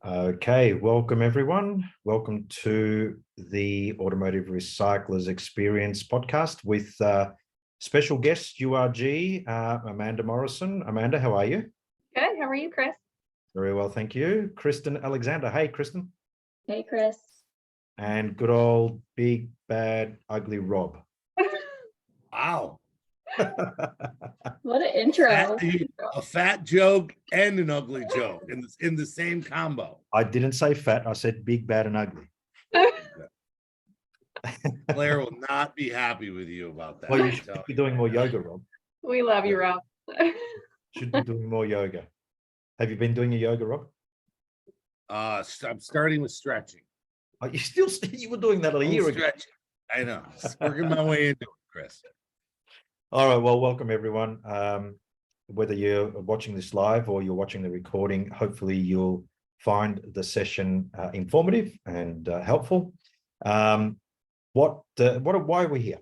Okay, welcome everyone. Welcome to the Automotive Recyclers Experience podcast with special guest URG, Amanda Morrison. Amanda, how are you? Good. How are you, Chris? Very well, thank you. Kristen Alexander. Hey, Kristen. Hey, Chris. And good old big, bad, ugly Rob. Wow. What an intro. A fat joke and an ugly joke in the same combo. I didn't say fat. I said big, bad, and ugly. Claire will not be happy with you about that. Well, you should be doing more yoga, Rob. We love you, Rob. Should be doing more yoga. Have you been doing your yoga, Rob? I'm starting with stretching. Oh, you were doing that a year ago. I know. Working my way into it, Chris. All right. Well, welcome everyone. Whether you're watching this live or you're watching the recording, hopefully you'll find the session informative and helpful. Why are we here?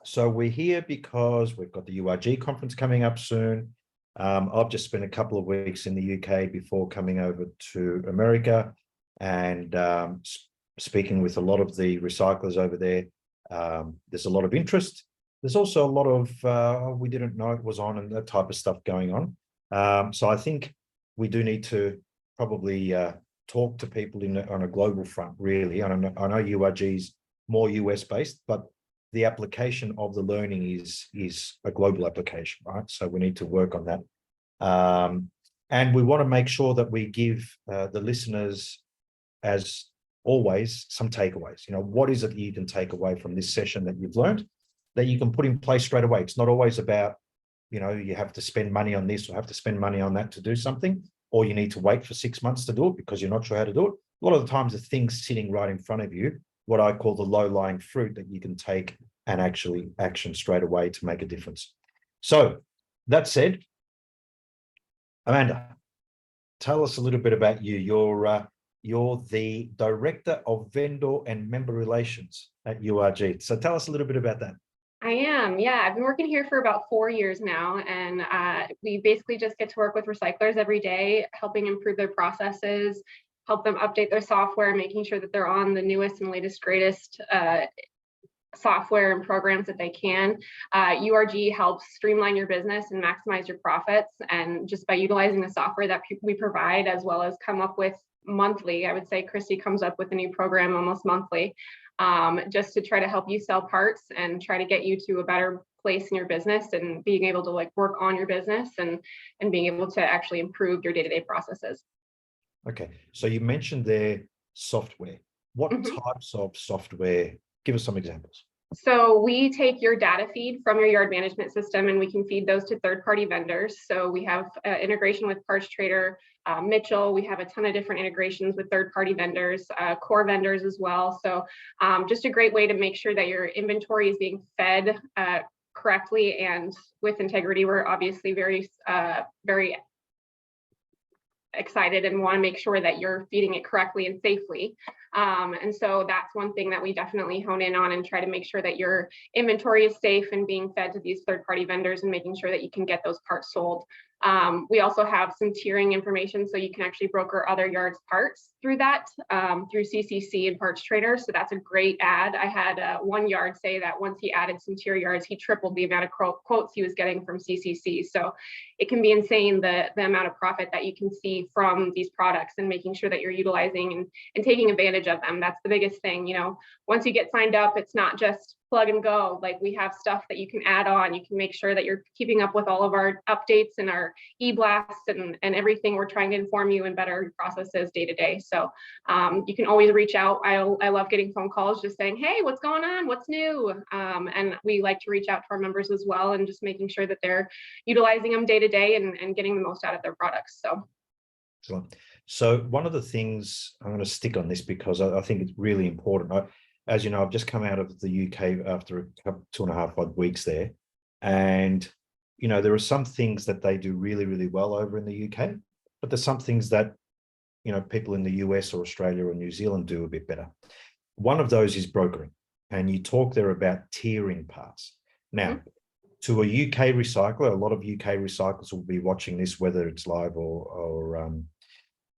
So we're here because we've got the URG conference coming up soon. I've just spent a couple of weeks in the UK before coming over to America and speaking with a lot of the recyclers over there. There's a lot of interest. There's also a lot of we didn't know it was on and that type of stuff going on. So I think we do need to probably talk to people on a global front, really. I know URG is more US based, but the application of the learning is a global application, right? So we need to work on that. And we want to make sure that we give the listeners, as always, some takeaways. You know, what is it that you can take away from this session that you've learned that you can put in place straight away? It's not always about, you know, you have to spend money on this or have to spend money on that to do something, or you need to wait for 6 months to do it because you're not sure how to do it. A lot of the times the things sitting right in front of you, what I call the low-lying fruit that you can take and actually action straight away to make a difference. So that said, Amanda, tell us a little bit about you. You're the Director of Vendor and Member Relations at URG. So tell us a little bit about that. I am. Yeah, I've been working here for about 4 years now, and we basically just get to work with recyclers every day, helping improve their processes, help them update their software, making sure that they're on the newest and latest, greatest software and programs that they can. URG helps streamline your business and maximize your profits, and just by utilizing the software that we provide, as well as come up with monthly. I would say Christy comes up with a new program almost monthly, just to try to help you sell parts and try to get you to a better place in your business and being able to like work on your business and being able to actually improve your day-to-day processes. Okay, so you mentioned their software. What types of software? Give us some examples. So we take your data feed from your yard management system and we can feed those to third-party vendors. So we have integration with Parts Trader, Mitchell. We have a ton of different integrations with third-party vendors, core vendors as well. So just a great way to make sure that your inventory is being fed correctly and with integrity. We're obviously very excited and want to make sure that you're feeding it correctly and safely. And so that's one thing that we definitely hone in on and try to make sure that your inventory is safe and being fed to these third-party vendors and making sure that you can get those parts sold. We also have some tiering information so you can actually broker other yards parts through that, through CCC and Parts Trader. So that's a great add. I had one yard say that once he added some tier yards, he tripled the amount of quotes he was getting from CCC. So it can be insane the amount of profit that you can see from these products, and making sure that you're utilizing and taking advantage of them. That's the biggest thing. You know, once you get signed up, it's not just plug and go. Like, we have stuff that you can add on. You can make sure that you're keeping up with all of our updates and our e-blasts and everything. We're trying to inform you and better processes day to day. So you can always reach out. I love getting phone calls just saying, hey, what's going on? What's new? And we like to reach out to our members as well, and just making sure that they're utilizing them day to day and getting the most out of their products. So. Excellent. So one of the things, I'm going to stick on this because I think it's really important. As you know, I've just come out of the UK after a couple, 2.5 odd weeks there. And, you know, there are some things that they do really, really well over in the UK, but there's some things that, you know, people in the US or Australia or New Zealand do a bit better. One of those is brokering. And you talk there about tiering parts. Now, to a UK recycler, a lot of UK recyclers will be watching this, whether it's live or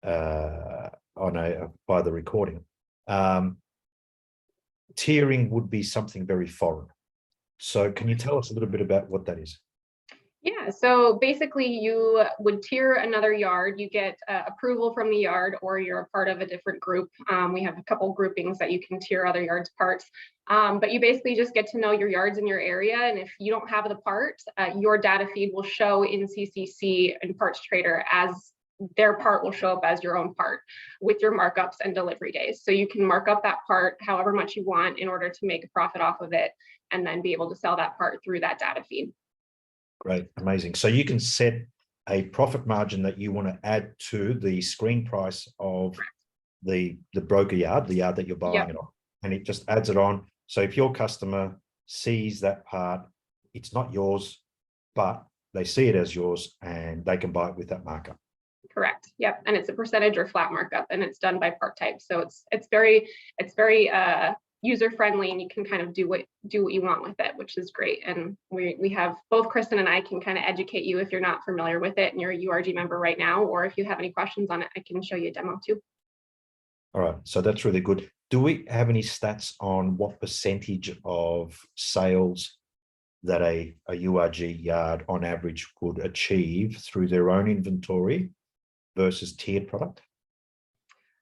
by the recording. Tiering would be something very foreign. So can you tell us a little bit about what that is? Yeah, so basically you would tier another yard. You get approval from the yard, or you're a part of a different group. We have a couple groupings that you can tier other yards parts, but you basically just get to know your yards in your area. And if you don't have the part, your data feed will show in CCC and Parts Trader as their part will show up as your own part with your markups and delivery days. So you can mark up that part however much you want in order to make a profit off of it, and then be able to sell that part through that data feed. Great, amazing. So you can set a profit margin that you want to add to the screen price of the broker yard, the yard that you're buying it on, and it just adds it on. So if your customer sees that part, it's not yours, but they see it as yours and they can buy it with that markup. Correct. Yep. And it's a percentage or flat markup, and it's done by part type. So it's very user friendly, and you can kind of do what you want with it, which is great. And we have both Kristen and I can kind of educate you if you're not familiar with it and you're a URG member right now, or if you have any questions on it, I can show you a demo too. All right, so that's really good. Do we have any stats on what percentage of sales that a URG yard on average would achieve through their own inventory versus tiered product?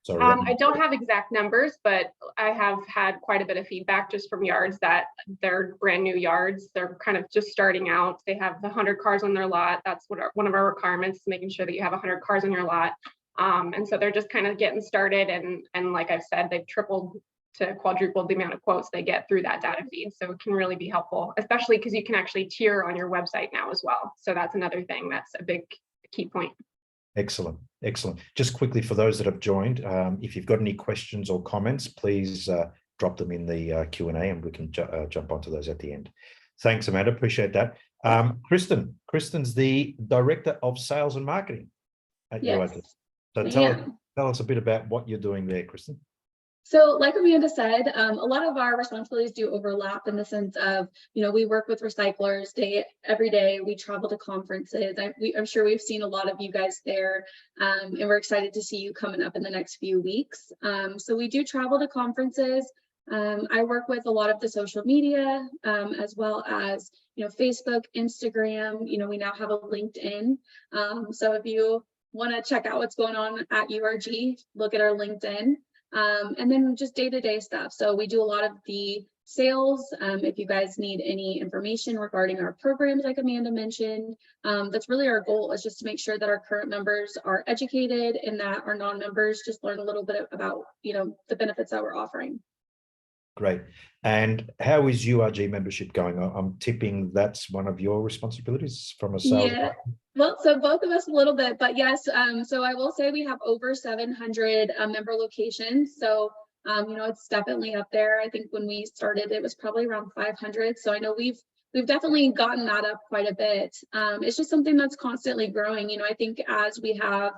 Sorry, I don't have exact numbers, but I have had quite a bit of feedback just from yards that they're brand new yards. They're kind of just starting out. They have 100 cars on their lot. That's what one of our requirements, making sure that you have 100 cars on your lot. And so they're just kind of getting started. And like I've said, they've tripled to quadrupled the amount of quotes they get through that data feed. So it can really be helpful, especially because you can actually tier on your website now as well. So that's another thing that's a big key point. Excellent, excellent. Just quickly for those that have joined, if you've got any questions or comments, please drop them in the Q&A, and we can jump onto those at the end. Thanks, Amanda. Appreciate that. Kristen's the Director of Sales and Marketing at URG. So tell us a bit about what you're doing there, Kristen. So like Amanda said, a lot of our responsibilities do overlap in the sense of, we work with recyclers every day. We travel to conferences. I'm sure we've seen a lot of you guys there, and we're excited to see you coming up in the next few weeks. So we do travel to conferences. I work with a lot of the social media, as well as, Facebook, Instagram. We now have a LinkedIn. So if you want to check out what's going on at URG, look at our LinkedIn. And then just day-to-day stuff. So we do a lot of the sales. If you guys need any information regarding our programs, like Amanda mentioned, that's really our goal, is just to make sure that our current members are educated and that our non-members just learn a little bit about, the benefits that we're offering. Great. And how is URG membership going? I'm tipping that's one of your responsibilities from a sales. Yeah. Well, so both of us a little bit, but yes. So I will say we have over 700 member locations. So, it's definitely up there. I think when we started, it was probably around 500. So I know we've definitely gotten that up quite a bit. It's just something that's constantly growing. I think as we have,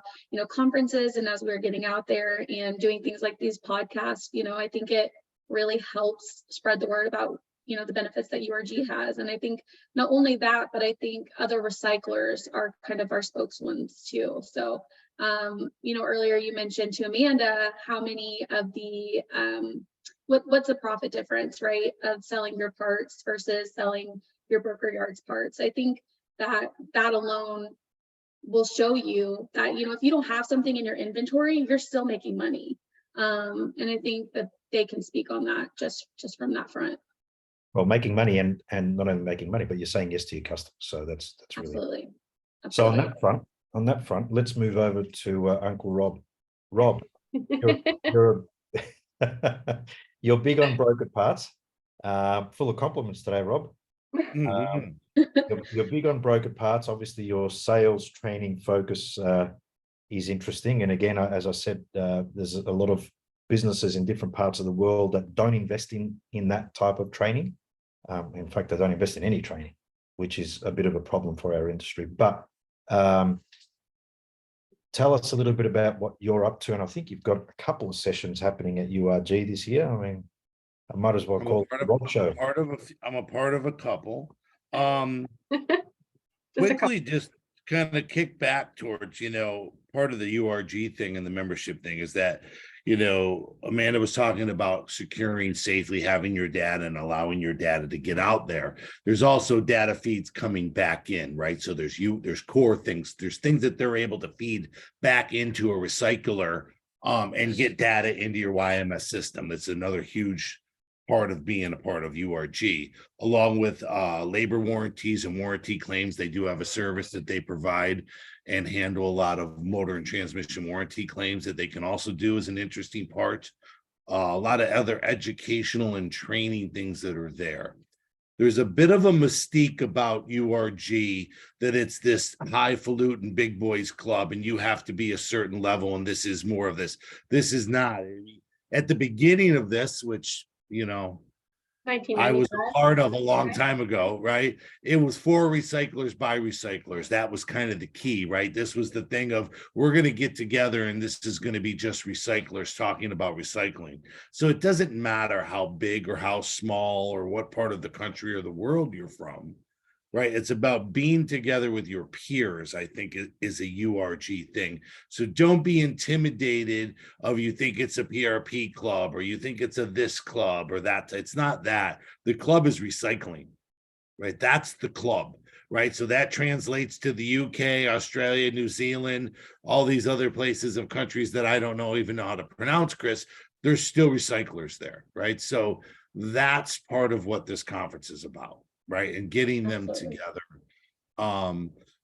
conferences, and as we're getting out there and doing things like these podcasts, I think it really helps spread the word about the benefits that URG has. And I think not only that, but I think other recyclers are kind of our spokesones too. So earlier you mentioned to Amanda how many of the what's the profit difference, right, of selling your parts versus selling your broker yards parts. I think that alone will show you that if you don't have something in your inventory, you're still making money. And I think that they can speak on that just from that front. Well, making money and not only making money, but you're saying yes to your customers. So that's really Absolutely. So on that front, let's move over to Uncle Rob. Rob, you're big on brokered parts. Full of compliments today, Rob. You're big on brokered parts. Obviously, your sales training focus is interesting. And again, as I said, there's a lot of businesses in different parts of the world that don't invest in that type of training. In fact, they don't invest in any training, which is a bit of a problem for our industry. But tell us a little bit about what you're up to. And I think you've got a couple of sessions happening at URG this year. I mean, I might as well call it the Rob Show. I'm a part of a couple. Quickly, just kind of kick back towards, part of the URG thing and the membership thing is that, Amanda was talking about securing safely, having your data and allowing your data to get out there. There's also data feeds coming back in, right? So there's core things, there's things that they're able to feed back into a recycler and get data into your YMS system. That's another huge part of being a part of URG, along with labor warranties and warranty claims. They do have a service that they provide and handle a lot of motor and transmission warranty claims that they can also do as an interesting part. A lot of other educational and training things that are there. There's a bit of a mystique about URG that it's this highfalutin big boys club and you have to be a certain level. And this is more of this. This is not. At the beginning of this, which, I was a part of a long time ago, right? It was for recyclers by recyclers. That was kind of the key, right? This was the thing of we're going to get together and this is going to be just recyclers talking about recycling. So it doesn't matter how big or how small or what part of the country or the world you're from, right? It's about being together with your peers, I think is a URG thing. So don't be intimidated of you think it's a PRP club or you think it's a this club or that. It's not that. The club is recycling, right? That's the club, right? So that translates to the UK, Australia, New Zealand, all these other places of countries that I don't even know how to pronounce, Chris. There's still recyclers there, right? So that's part of what this conference is about. Right, and getting them together.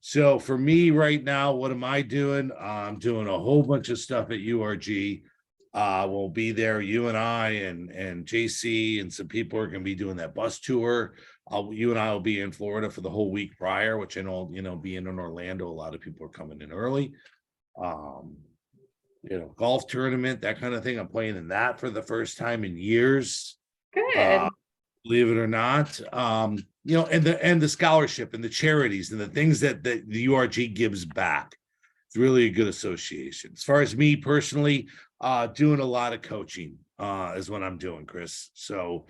So for me right now, what am I doing? I'm doing a whole bunch of stuff at URG. We'll be there, you and I and JC and some people are going to be doing that bus tour. You and I will be in Florida for the whole week prior, which I know, being in Orlando, a lot of people are coming in early. Golf tournament, that kind of thing. I'm playing in that for the first time in years. Good. Believe it or not, and the scholarship and the charities and the things that the URG gives back. It's really a good association. As far as me personally, doing a lot of coaching is what I'm doing, Chris. So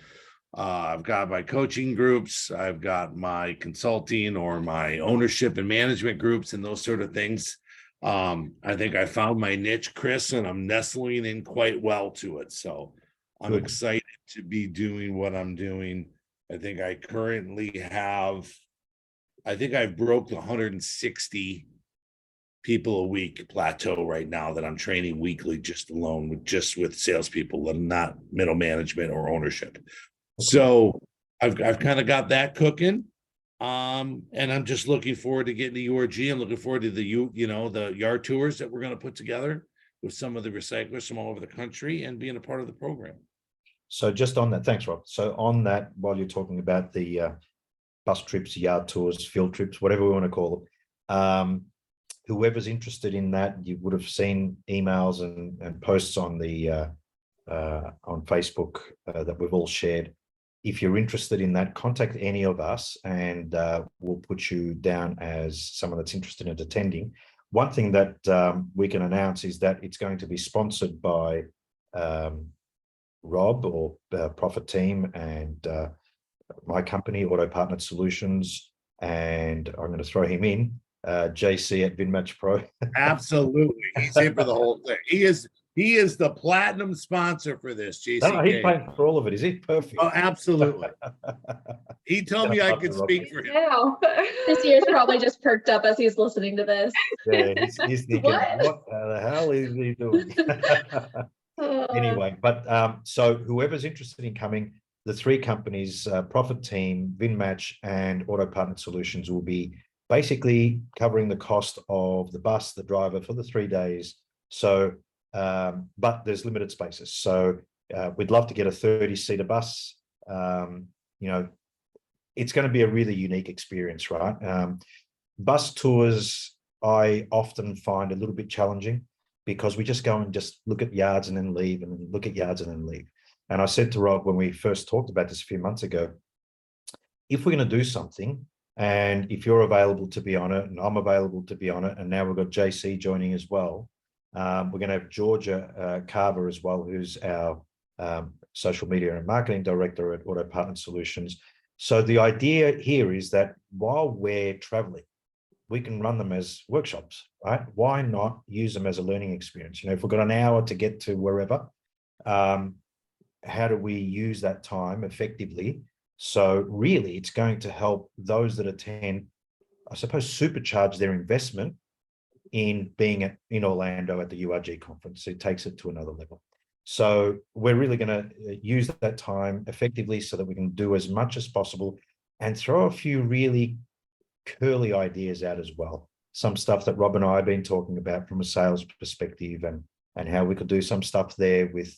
I've got my coaching groups, I've got my consulting or my ownership and management groups and those sort of things. I think I found my niche, Chris, and I'm nestling in quite well to it. So I'm excited to be doing what I'm doing. I think I currently have, I broke the 160 people a week plateau right now that I'm training weekly, just with salespeople and not middle management or ownership. So I've kind of got that cooking. And I'm just looking forward to getting to URG. I'm looking forward to the yard tours that we're going to put together with some of the recyclers from all over the country and being a part of the program. So just on that, thanks, Rob. So on that, while you're talking about the bus trips, yard tours, field trips, whatever we want to call them, whoever's interested in that, you would have seen emails and posts on the on Facebook that we've all shared. If you're interested in that, contact any of us and we'll put you down as someone that's interested in attending. One thing that we can announce is that it's going to be sponsored by Rob or Profit Team and my company, Auto Partner Solutions, and I'm going to throw him in, JC at VinMatch Pro. Absolutely, he's here for the whole thing. He is the platinum sponsor for this. JC, no, he's paying for all of it. Is he perfect? Oh, absolutely. He told me I could speak for him. This year's probably just perked up as he's listening to this. Yeah, he's thinking, what the hell is he doing? Anyway, but so whoever's interested in coming, the three companies, Profit Team, VinMatch, and Auto Partner Solutions will be basically covering the cost of the bus, the driver for the 3 days. So, but there's limited spaces. So we'd love to get a 30-seater bus. It's going to be a really unique experience, right? Bus tours, I often find a little bit challenging, because we just go and just look at yards and then leave, and then look at yards and then leave. And I said to Rob when we first talked about this a few months ago, if we're going to do something, and if you're available to be on it, and I'm available to be on it, and now we've got JC joining as well, we're going to have Georgia Carver as well, who's our social media and marketing director at Auto Partner Solutions. So the idea here is that while we're traveling, we can run them as workshops, right? Why not use them as a learning experience? If we've got an hour to get to wherever, how do we use that time effectively? So really, it's going to help those that attend, I suppose, supercharge their investment in being in Orlando at the URG conference. It takes it to another level. So we're really going to use that time effectively so that we can do as much as possible and throw a few really curly ideas out as well. Some stuff that Rob and I have been talking about from a sales perspective, and how we could do some stuff there with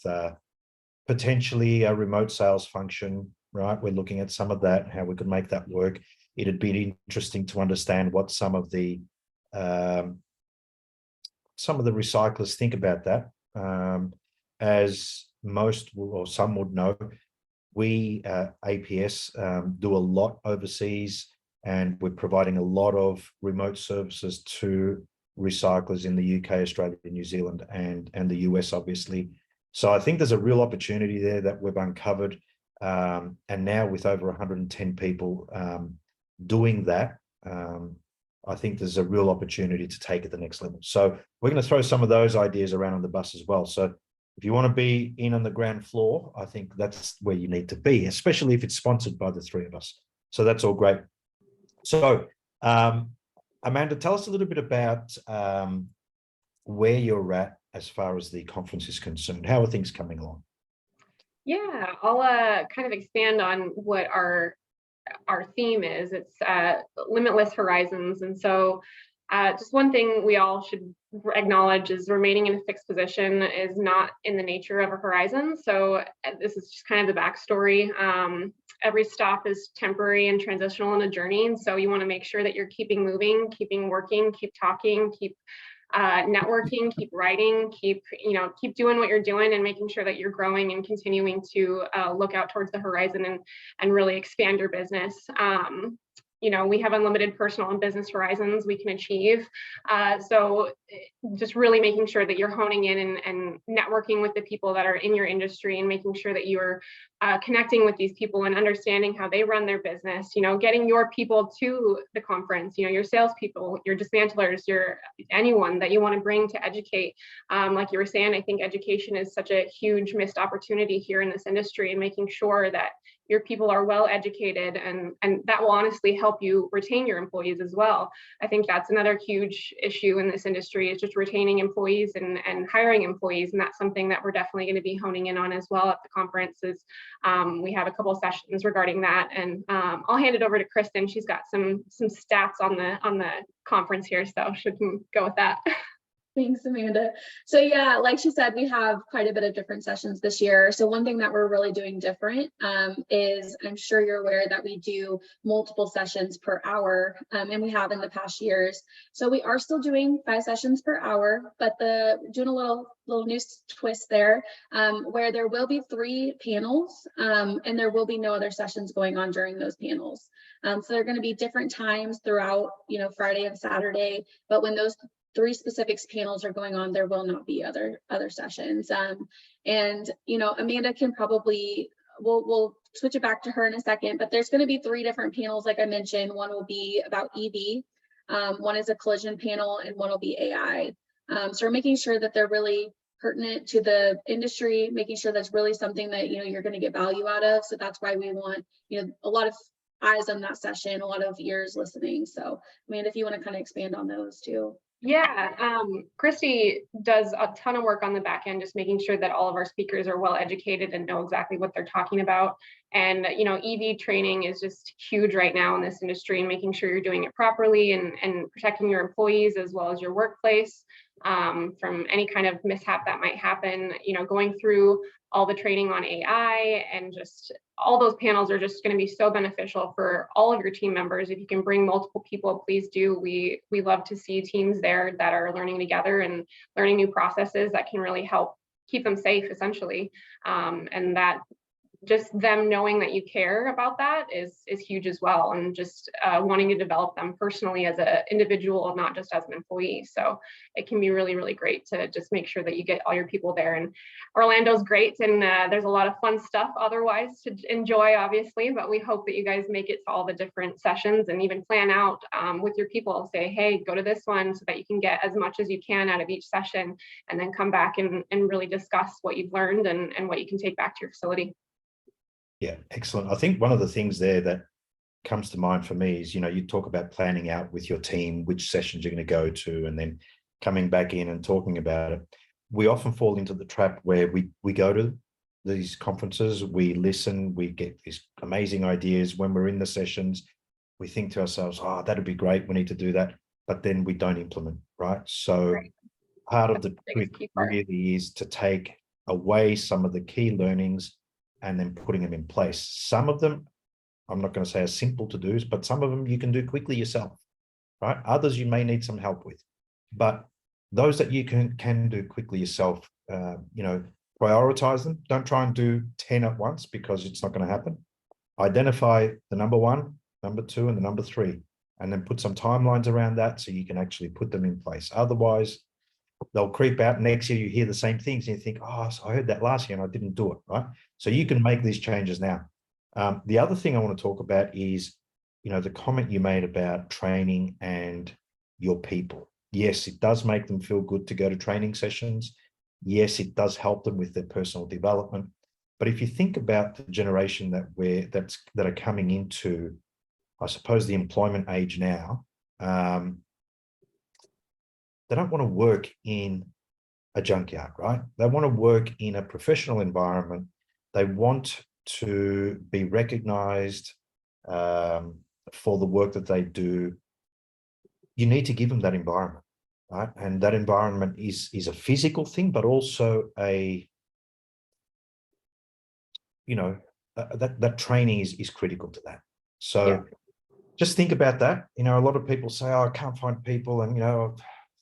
potentially a remote sales function, right? We're looking at some of that, how we could make that work. It'd be interesting to understand what some of the recyclers think about that. As most or some would know, we APS do a lot overseas, and we're providing a lot of remote services to recyclers in the UK, Australia, New Zealand, and the US, obviously. So I think there's a real opportunity there that we've uncovered. And now with over 110 people doing that, I think there's a real opportunity to take it to the next level. So we're going to throw some of those ideas around on the bus as well. So if you want to be in on the ground floor, I think that's where you need to be, especially if it's sponsored by the three of us. So that's all great. So Amanda, tell us a little bit about where you're at as far as the conference is concerned. How are things coming along? Yeah, I'll kind of expand on what our theme is. It's Limitless Horizons. And so just one thing we all should acknowledge is remaining in a fixed position is not in the nature of a horizon. So this is just kind of the backstory. Every stop is temporary and transitional in a journey. And so you want to make sure that you're keeping moving, keeping working, keep talking, keep networking, keep writing, keep doing what you're doing and making sure that you're growing and continuing to look out towards the horizon and really expand your business. We have unlimited personal and business horizons we can achieve. So just really making sure that you're honing in and networking with the people that are in your industry and making sure that you're connecting with these people and understanding how they run their business, getting your people to the conference, your salespeople, your dismantlers, anyone that you want to bring to educate. Like you were saying, I think education is such a huge missed opportunity here in this industry, and making sure that your people are well educated, and that will honestly help you retain your employees as well. I think that's another huge issue in this industry, is just retaining employees and hiring employees. And that's something that we're definitely going to be honing in on as well at the conferences. We have a couple of sessions regarding that, and I'll hand it over to Kristen. She's got some stats on the conference here, so she can go with that. Thanks, Amanda. So yeah, like she said, we have quite a bit of different sessions this year. So one thing that we're really doing different is, I'm sure you're aware that we do multiple sessions per hour, and we have in the past years. So we are still doing 5 sessions per hour, but doing a little new twist there, where there will be 3 panels, and there will be no other sessions going on during those panels. So they're going to be different times throughout, Friday and Saturday, but when those 3 specific panels are going on, there will not be other sessions. And Amanda can probably, we'll switch it back to her in a second, but there's going to be 3 different panels. Like I mentioned, one will be about EV, one is a collision panel, and one will be AI. So we're making sure that they're really pertinent to the industry, making sure that's really something that you're going to get value out of. So that's why we want a lot of eyes on that session, a lot of ears listening. So Amanda, if you want to kind of expand on those too. Yeah, Christy does a ton of work on the back end, just making sure that all of our speakers are well educated and know exactly what they're talking about. And EV training is just huge right now in this industry, and making sure you're doing it properly and protecting your employees as well as your workplace from any kind of mishap that might happen. Going through all the training on AI, and just all those panels are just going to be so beneficial for all of your team members. If you can bring multiple people, please do. We love to see teams there that are learning together and learning new processes that can really help keep them safe, essentially. And that just them knowing that you care about that is huge as well, and just wanting to develop them personally as an individual, not just as an employee. So it can be really, really great to just make sure that you get all your people there. And Orlando's great, and there's a lot of fun stuff otherwise to enjoy, obviously, but we hope that you guys make it to all the different sessions and even plan out with your people. Say, hey, go to this one, so that you can get as much as you can out of each session, and then come back and really discuss what you've learned and what you can take back to your facility. Yeah, excellent. I think one of the things there that comes to mind for me is, you talk about planning out with your team which sessions you're going to go to, and then coming back in and talking about it. We often fall into the trap where we go to these conferences, we listen, we get these amazing ideas. When we're in the sessions, we think to ourselves, oh, that'd be great, we need to do that, but then we don't implement, right? So part of the trick really is to take away some of the key learnings and then putting them in place. Some of them, I'm not going to say are simple to do, but some of them you can do quickly yourself, right? Others you may need some help with, but those that you can do quickly yourself, prioritize them. Don't try and do 10 at once, because it's not going to happen. Identify the number 1, number 2, and the number 3, and then put some timelines around that so you can actually put them in place. Otherwise, they'll creep out. Next year you hear the same things and you think, oh, so I heard that last year and I didn't do it, right? So you can make these changes now. The other thing I want to talk about is, the comment you made about training and your people. Yes, it does make them feel good to go to training sessions. Yes, it does help them with their personal development. But if you think about the generation that are coming into, I suppose, the employment age now, they don't want to work in a junkyard, right? They want to work in a professional environment. They want to be recognized for the work that they do. You need to give them that environment, right? And that environment is a physical thing, but also that training is critical to that. So just think about that. A lot of people say, oh, I can't find people, and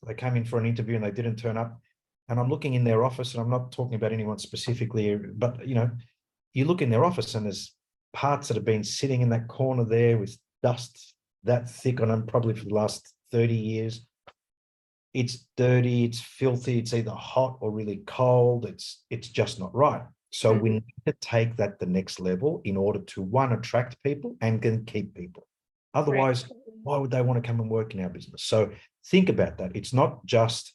they came in for an interview and they didn't turn up. And I'm looking in their office, and I'm not talking about anyone specifically, but you look in their office and there's parts that have been sitting in that corner there with dust that thick on them, probably for the last 30 years. It's dirty, it's filthy, it's either hot or really cold. It's just not right. So we need to take that the next level in order to, one, attract people and then keep people. Otherwise, why would they want to come and work in our business? So think about that. It's not just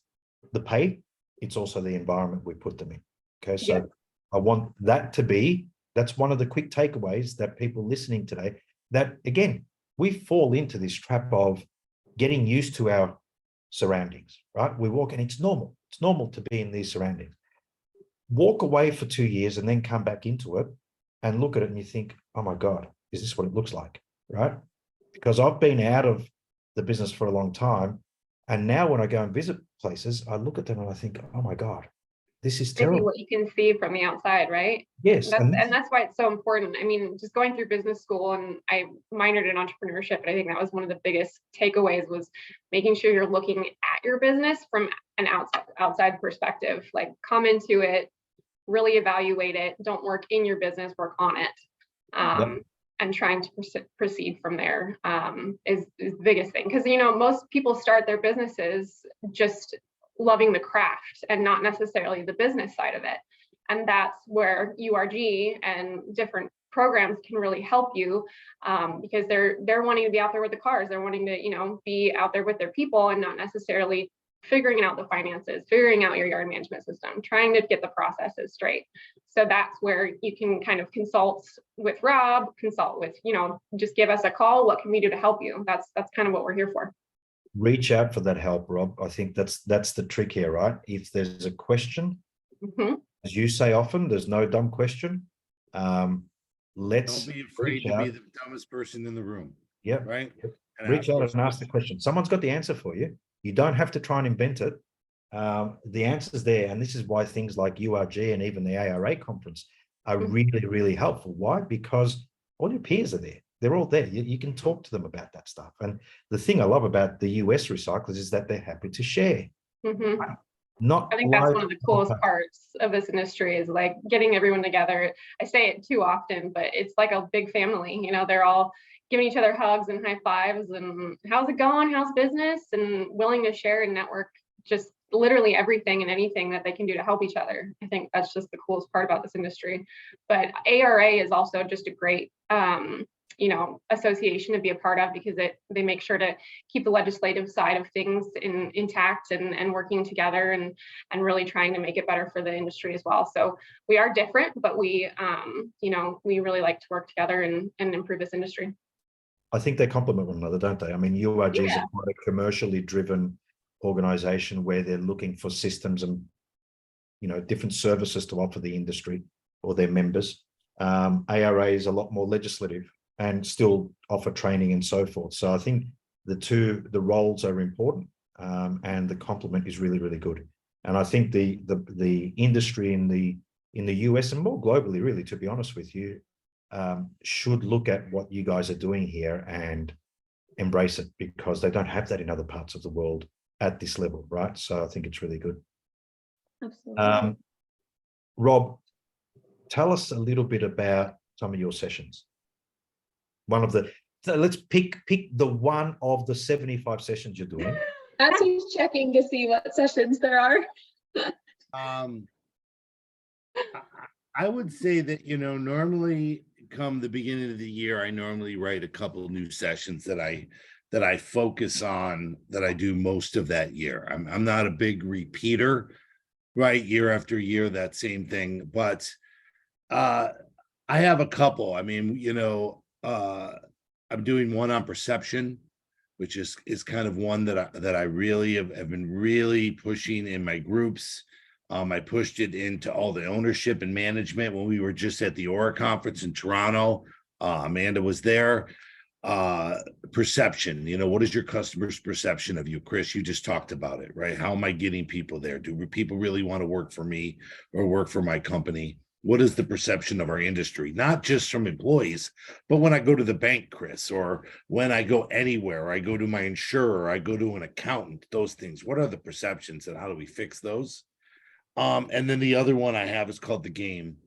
the pay, it's also the environment we put them in. Okay, so I want that to be, that's one of the quick takeaways that people listening today, that again, we fall into this trap of getting used to our surroundings, right? We walk and it's normal. It's normal to be in these surroundings. Walk away for 2 years and then come back into it and look at it and you think, oh my God, is this what it looks like, right? Because I've been out of the business for a long time. And now when I go and visit places, I look at them and I think, oh my God, this is terrible. What you can see from the outside, right? Yes. And that's why it's so important. I mean, just going through business school, and I minored in entrepreneurship, and I think that was one of the biggest takeaways, was making sure you're looking at your business from an outside perspective. Like, come into it, really evaluate it. Don't work in your business, work on it. And trying to proceed from there is the biggest thing. Because, most people start their businesses just loving the craft and not necessarily the business side of it. And that's where URG and different programs can really help you, because they're wanting to be out there with the cars. They're wanting to, be out there with their people and not necessarily figuring out the finances, figuring out your yard management system, trying to get the processes straight. So that's where you can kind of consult with Rob, consult with, just give us a call. What can we do to help you? That's kind of what we're here for. Reach out for that help, Rob. I think that's the trick here, right? If there's a question, as you say often, there's no dumb question. Let's don't be afraid to be the dumbest person in the room. Yep. Right. Yep. Reach out and ask the question. Someone's got the answer for you. You don't have to try and invent it. The answer's there. And this is why things like URG and even the ARA conference are really, really helpful. Why? Because all your peers are there. They're all there. You can talk to them about that stuff. And the thing I love about the US recyclers is that they're happy to share. Not I think that's live one of the coolest contact. parts of this industry is like getting everyone together. I say it too often, but it's like a big family. You know, they're all giving each other hugs and high fives and how's it going? How's business? And willing to share and network just literally everything and anything that they can do to help each other. I think that's just the coolest part about this industry. But ARA is also just a great you know, association to be a part of because they make sure to keep the legislative side of things intact and working together and really trying to make it better for the industry as well. So we are different, but we you know, we really like to work together and improve this industry. I think they complement one another, don't they? I mean, URG is a quite a commercially driven organization where they're looking for systems and, you know, different services to offer the industry or their members. ARA is a lot more legislative and still offer training and so forth. So I think the roles are important, and the complement is really, really good. And I think the industry in the US and more globally, really, to be honest with you, should look at what you guys are doing here and embrace it because they don't have that in other parts of the world at this level, right? So I think it's really good. Absolutely. Rob, tell us a little bit about some of your sessions. So let's pick the one of the 75 sessions you're doing. As he's checking to see what sessions there are. I would say that, you know, normally come the beginning of the year, I normally write a couple of new sessions that I focus on, that I do most of that year. I'm not a big repeater, right? Year after year, that same thing, but I have a couple. I mean, you know, I'm doing one on perception, which is kind of one that I really have been really pushing in my groups. I pushed it into all the ownership and management when we were just at the Aura conference in Toronto. Amanda was there. Perception, you know, what is your customer's perception of you? Chris, you just talked about it, right? How am I getting people there? Do people really want to work for me or work for my company? What is the perception of our industry? Not just from employees, but when I go to the bank, Chris, or when I go anywhere, I go to my insurer, I go to an accountant, those things. What are the perceptions and how do we fix those? And then the other one I have is called The Game.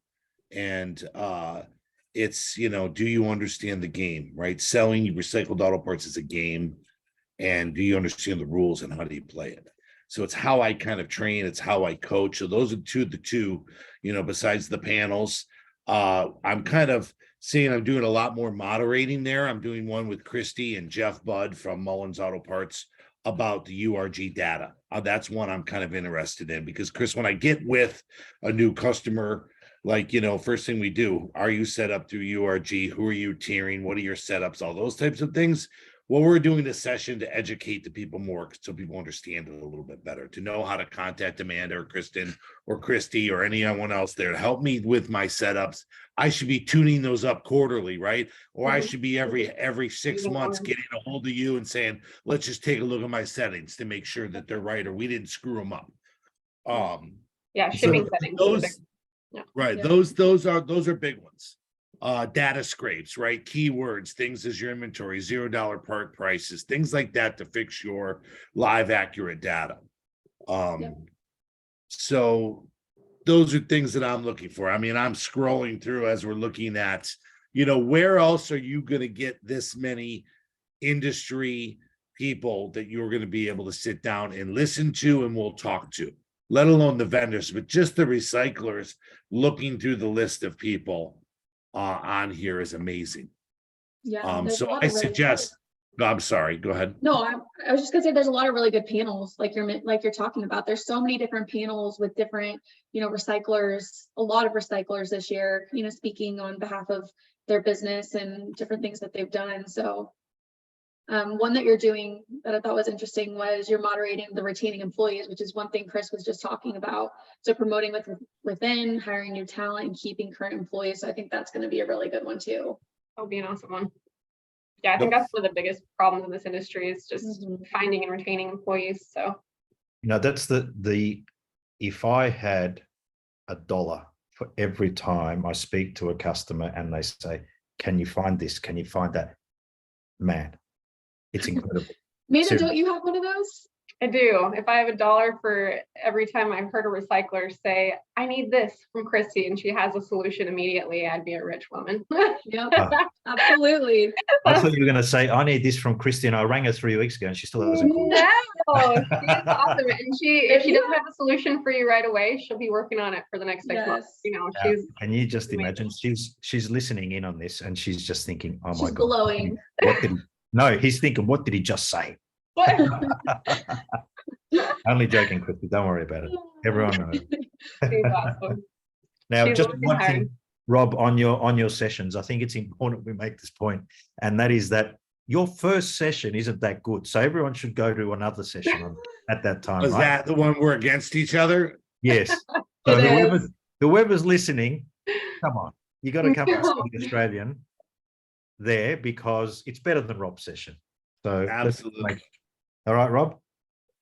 And it's, you know, do you understand the game, right? Selling recycled auto parts is a game. And do you understand the rules and how do you play it? So it's how I kind of train, it's how I coach. So those are the two, you know, besides the panels. I'm kind of seeing I'm doing a lot more moderating there. I'm doing one with Christy and Jeff Budd from Mullins Auto Parts about the URG data. That's one I'm kind of interested in because, Chris, when I get with a new customer, like, you know, first thing we do, are you set up through URG? Who are you tiering? What are your setups? All those types of things. Well, we're doing this session to educate the people more so people understand it a little bit better, to know how to contact Amanda or Kristen or Christy or anyone else there to help me with my setups. I should be tuning those up quarterly, right? Or I should be every 6 months getting a hold of you and saying, let's just take a look at my settings to make sure that they're right or we didn't screw them up. Yeah, shipping so settings. Those, yeah. Right. Yeah. Those are big ones. Data scrapes, right? Keywords, things as your inventory, $0 part prices, things like that to fix your live accurate data. So those are things that I'm looking for. I mean, I'm scrolling through as we're looking at, you know, where else are you going to get this many industry people that you're going to be able to sit down and listen to and we'll talk to, let alone the vendors, but just the recyclers. Looking through the list of people on here is amazing. Yeah. So I suggest, I'm sorry, go ahead. No, I was just gonna say there's a lot of really good panels like you're talking about. There's so many different panels with different, you know, recyclers, a lot of recyclers this year, you know, speaking on behalf of their business and different things that they've done. So one that you're doing that I thought was interesting was you're moderating the retaining employees, which is one thing Chris was just talking about. So promoting within, hiring new talent and keeping current employees. So I think that's going to be a really good one too. That would be an awesome one. Yeah, I think that's one of the biggest problems in this industry is just finding and retaining employees. So, you know, that's if I had $1 for every time I speak to a customer and they say, can you find this? Can you find that? Man, it's incredible. Amanda, don't you have one of those? I do. If I have $1 for every time I've heard a recycler say, I need this from Christy, and she has a solution immediately, I'd be a rich woman. Yep, absolutely. I thought you were going to say, I need this from Christian. I rang her 3 weeks ago and she still hasn't called. No, she is awesome. And if she doesn't have a solution for you right away, she'll be working on it for the next 6 months. You know, she's Can you just amazing. imagine? She's listening in on this and she's just thinking, oh my She's God. glowing. What did he, no, he's thinking, what did he just say? Only joking, Christy. Don't worry about it. Everyone knows. She's awesome. Now, She's just working one hard. thing, Rob, on your sessions, I think it's important we make this point, and that is that your first session isn't that good. So everyone should go to another session at that time. Was right? that the one we're against each other? Yes. So It whoever's listening, come on, you got to come and see the Australian there because it's better than Rob's session. So Absolutely. All right, Rob.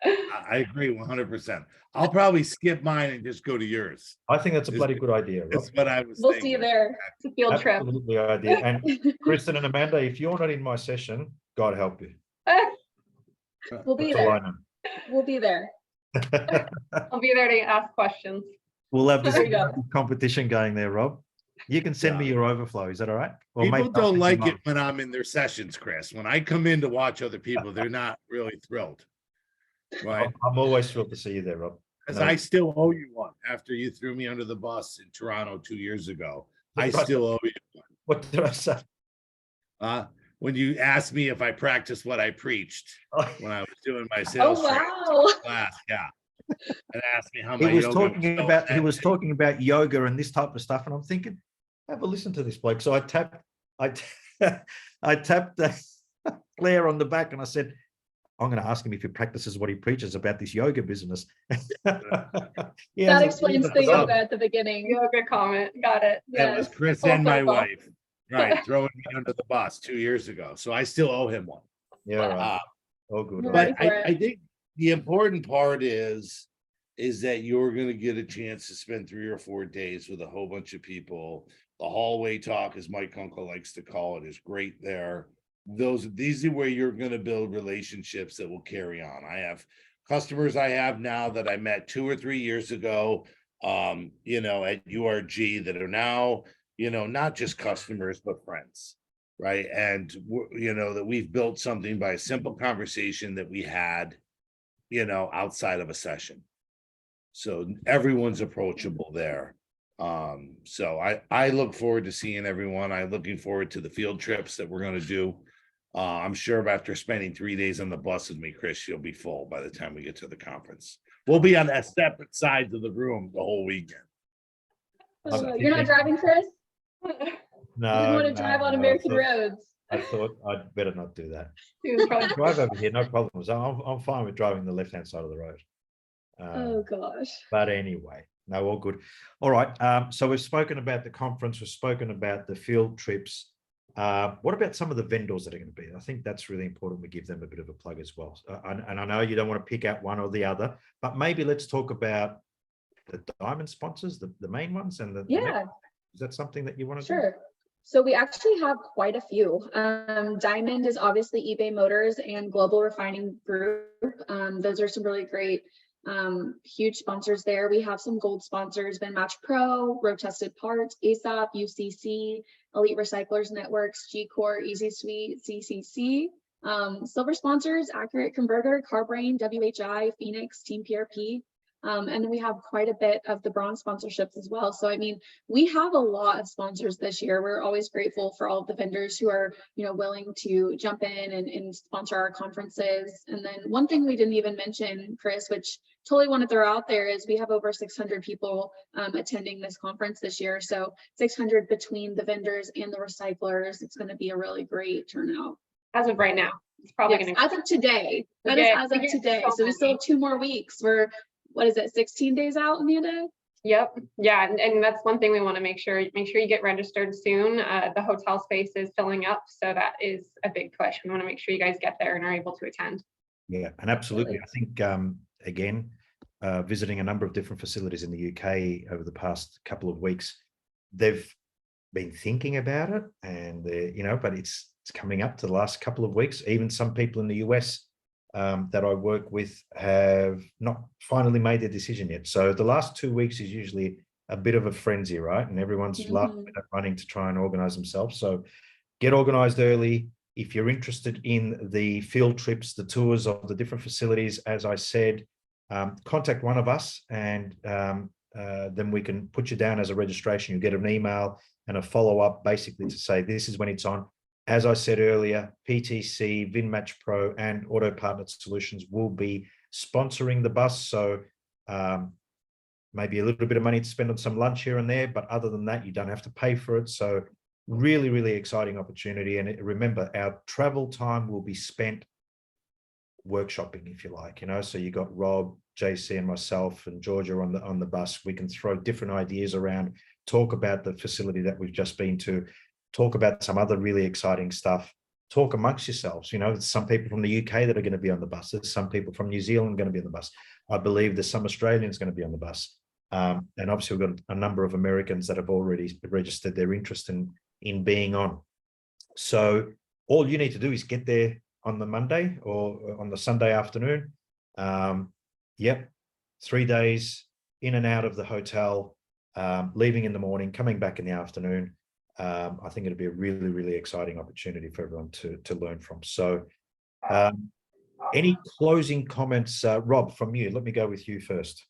I agree 100%. I'll probably skip mine and just go to yours. I think that's a bloody good idea, Rob. That's what I was We'll thinking. see you there. It's a field trip. Absolutely idea. And Kristen and Amanda, if you're not in my session, God help you. We'll be That's all I there. know. We'll be there. I'll be there to ask questions. We'll have this There you go. competition going there, Rob. You can send me your overflow. Is that all right? Or People maybe I'll don't send like you it when I'm in their sessions, Chris. When I come in to watch other people, they're not really thrilled. mine. Right? I'm always thrilled to see you there, Rob. Because No. I still owe you one after you threw me under the bus in Toronto 2 years ago. I What did I still owe you What did I say? one. When you asked me if I practiced what I preached Oh, when I was doing my Oh, sales training wow. class, yeah. And asked me how he my was yoga talking going about that day. talking about yoga and this type of stuff, and I'm thinking, have a listen to this bloke. So I tapped Claire on the back, and I said, I'm going to ask him if he practices what he preaches about this yoga business. That explains the yoga at the beginning. Yoga comment. Got it. That was Yes. Chris Full and my circle. wife, right, throwing me under the bus 2 years ago. So I still owe him one. Yeah, right. Uh, All good. You're all But right. for it. I think the important part is that you're going to get a chance to spend 3 or 4 days with a whole bunch of people. The hallway talk, as Mike Kunkel likes to call it, is great there. These are where you're going to build relationships that will carry on. I have customers I have now that I met 2 or 3 years ago, at URG that are now, not just customers, but friends. Right. And, that we've built something by a simple conversation that we had, outside of a session. So everyone's approachable there. So I look forward to seeing everyone. I'm looking forward to the field trips that we're going to do. I'm sure after spending 3 days on the bus with me, Chris, you'll be full by the time we get to the conference. We'll be on separate sides of the room the whole weekend. You're not driving, Chris? No, You didn't want to drive on American roads. I thought I'd better not do that. He was probably- Drive over here, no problems. I'm fine with driving the left-hand side of the road. Oh, gosh. But anyway, no, all good. All right. So we've spoken about the conference. We've spoken about the field trips. What about some of the vendors that are going to be? I think that's really important. We give them a bit of a plug as well. And I know you don't want to pick out one or the other, but maybe let's talk about the diamond sponsors, the main ones, and Yeah, is that something that you want to do? sure. So we actually have quite a few. Diamond is obviously eBay Motors and Global Refining Group. Those are some really great, huge sponsors there. We have some gold sponsors, Ben Match Pro, Road Tested Parts, ASAP, UCC, Elite Recyclers Networks, G-Core, Easy Suite, CCC. Silver sponsors, Accurate Converter, CarBrain, WHI, Phoenix, Team PRP. And then we have quite a bit of the bronze sponsorships as well. So, I mean, we have a lot of sponsors this year. We're always grateful for all of the vendors who are, willing to jump in and sponsor our conferences. And then one thing we didn't even mention, Chris, which totally want to throw out there, is we have over 600 people attending this conference this year. So 600 between the vendors and the recyclers. It's going to be a really great turnout. As of right now, it's probably Yes, going to. as of today. That is as of today. So we still have 2 more weeks. We're, what is it, 16 days out, Amanda? Yep. Yeah. And that's one thing we want to make sure you get registered soon. The hotel space is filling up. So that is a big push. We want to make sure you guys get there and are able to attend. Yeah, and absolutely. I think, again, visiting a number of different facilities in the UK over the past couple of weeks, they've been thinking about it and, but it's coming up to the last couple of weeks. Even some people in the US that I work with have not finally made their decision yet. So the last 2 weeks is usually a bit of a frenzy, right? And everyone's last minute running to try and organize themselves. So get organized early. If you're interested in the field trips, the tours of the different facilities, as I said, contact one of us, and then we can put you down as a registration. You get an email and a follow-up basically to say this is when it's on. As I said earlier, PTC, VinMatch Pro, and Auto Partner Solutions will be sponsoring the bus. So maybe a little bit of money to spend on some lunch here and there, but other than that, you don't have to pay for it. So really, really exciting opportunity. And remember, our travel time will be spent workshopping, if you like, so you got Rob, JC, and myself and Georgia on the bus. We can throw different ideas around, talk about the facility that we've just been to, talk about some other really exciting stuff, talk amongst yourselves. There's some people from the UK that are going to be on the bus. There's some people from New Zealand going to be on the bus. I believe there's some Australians going to be on the bus. And obviously we've got a number of Americans that have already registered their interest in being on. So all you need to do is get there on the Monday or on the Sunday afternoon. 3 days in and out of the hotel, leaving in the morning, coming back in the afternoon. I think it'll be a really, really exciting opportunity for everyone to learn from. So any closing comments, Rob, from you? Let me go with you first.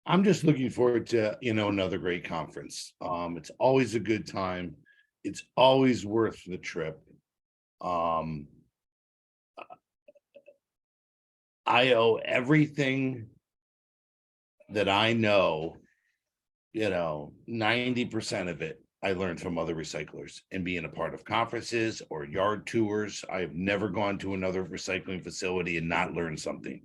I'm just looking forward to, another great conference. It's always a good time. It's always worth the trip. I owe everything that I know, 90% of it I learned from other recyclers and being a part of conferences or yard tours. I've never gone to another recycling facility and not learned something.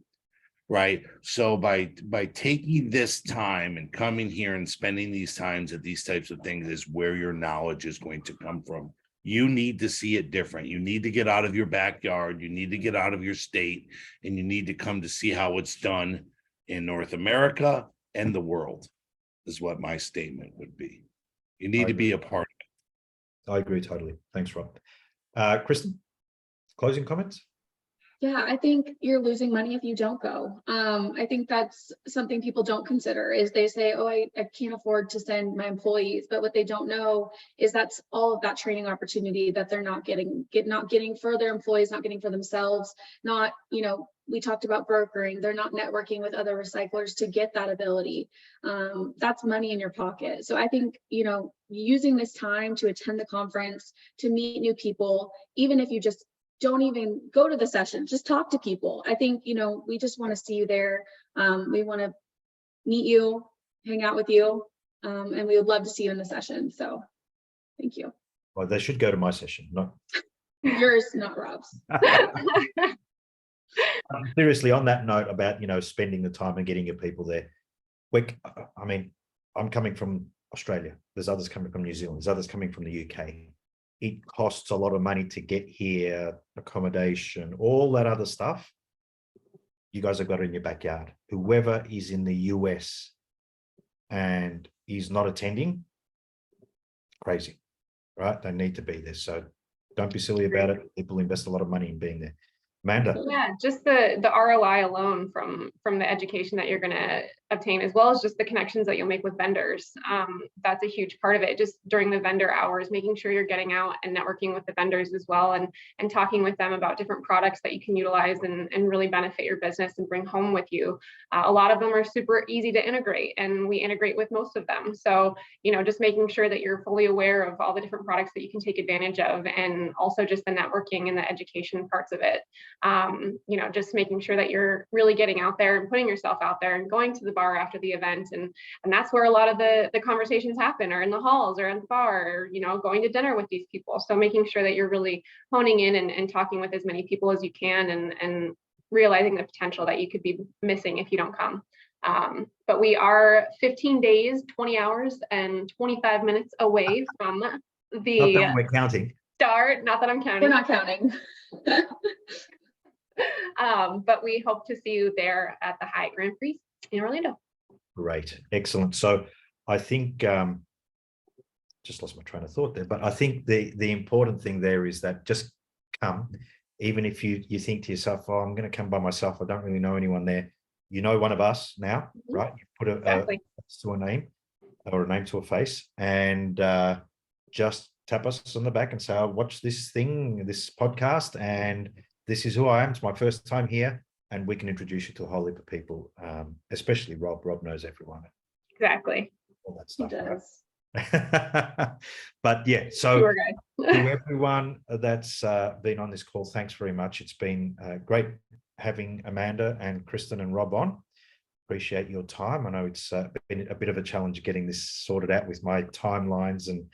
Right. So by taking this time and coming here and spending these times at these types of things is where your knowledge is going to come from. You need to see it different. You need to get out of your backyard. You need to get out of your state, and you need to come to see how it's done in North America and the world, is what my statement would be. You need to be a part of it. I agree totally. Thanks, Rob. Kristen, closing comments? Yeah, I think you're losing money if you don't go. I think that's something people don't consider is they say, oh, I can't afford to send my employees. But what they don't know is that's all of that training opportunity that they're not getting for their employees, not getting for themselves, not, we talked about brokering. They're not networking with other recyclers to get that ability. That's money in your pocket. So I think, using this time to attend the conference, to meet new people, even if you just don't even go to the session, just talk to people. I think, we just want to see you there. We want to meet you, hang out with you, and we would love to see you in the session. So thank you. Well, they should go to my session, not yours, not Rob's. Seriously, on that note about, spending the time and getting your people there. I'm coming from Australia. There's others coming from New Zealand. There's others coming from the UK. It costs a lot of money to get here, accommodation, all that other stuff. You guys have got it in your backyard. Whoever is in the US and is not attending, crazy, right? They need to be there. So don't be silly about it. People invest a lot of money in being there. Amanda. Yeah, just the ROI alone from the education that you're going to obtain, as well as just the connections that you'll make with vendors. That's a huge part of it. Just during the vendor hours, making sure you're getting out and networking with the vendors as well, and talking with them about different products that you can utilize and really benefit your business and bring home with you. A lot of them are super easy to integrate, and we integrate with most of them. So, just making sure that you're fully aware of all the different products that you can take advantage of, and also just the networking and the education parts of it. Just making sure that you're really getting out there and putting yourself out there and going to the bar after the event. And that's where a lot of the conversations happen, or in the halls or at the bar, or, going to dinner with these people. So making sure that you're really honing in and talking with as many people as you can, and realizing the potential that you could be missing if you don't come. But we are 15 days, 20 hours, and 25 minutes away from the Not that we're counting. Start. Not that I'm counting. We're not counting. But we hope to see you there at the Hyatt Grand Prix in Orlando. Great. Excellent. So I think, just lost my train of thought there, but I think the important thing there is that just come. even if you think to yourself, oh, I'm going to come by myself, I don't really know anyone there. You know one of us now, right? You put a Exactly. face to a name or a name to a face, and just tap us on the back and say, I watch this thing, this podcast, and this is who I am. It's my first time here, and we can introduce you to a whole heap of people, especially Rob. Rob knows everyone. Exactly. All that He stuff. Right? does. But yeah, so Tour guide. to everyone that's been on this call, thanks very much. It's been great having Amanda and Kristen and Rob on. Appreciate your time. I know it's been a bit of a challenge getting this sorted out with my timelines and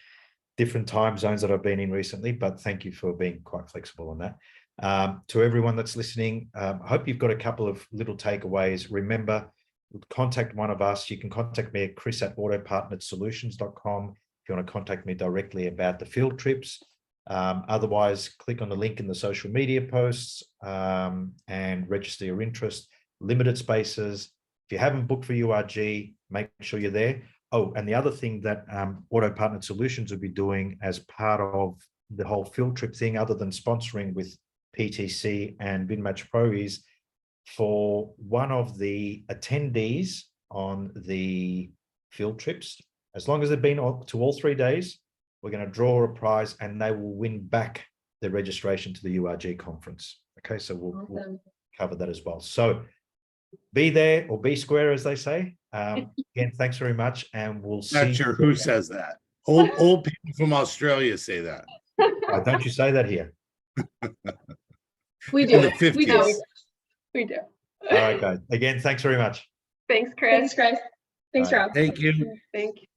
different time zones that I've been in recently, but thank you for being quite flexible on that. To everyone that's listening, I hope you've got a couple of little takeaways. Remember, contact one of us. You can contact me at chris@autopartnersolutions.com if you want to contact me directly about the field trips. Otherwise, click on the link in the social media posts and register your interest. Limited spaces. If you haven't booked for URG, make sure you're there. Oh, and the other thing that Auto Partner Solutions will be doing as part of the whole field trip thing, other than sponsoring with PTC and VinMatch Pro, is for one of the attendees on the field trips, as long as they've been to all 3 days, we're going to draw a prize and they will win back the registration to the URG conference. Okay, so we'll cover that as well. So be there or be square, as they say. Again, thanks very much, and we'll see. Not sure who says that. Old people from Australia say that. Don't you say that here? We In do. the 50s. We do. We do. All right, guys. Again, thanks very much. Thanks, Chris. Thanks, Chris. Thanks, Bye. Rob. Thank you. Thank you.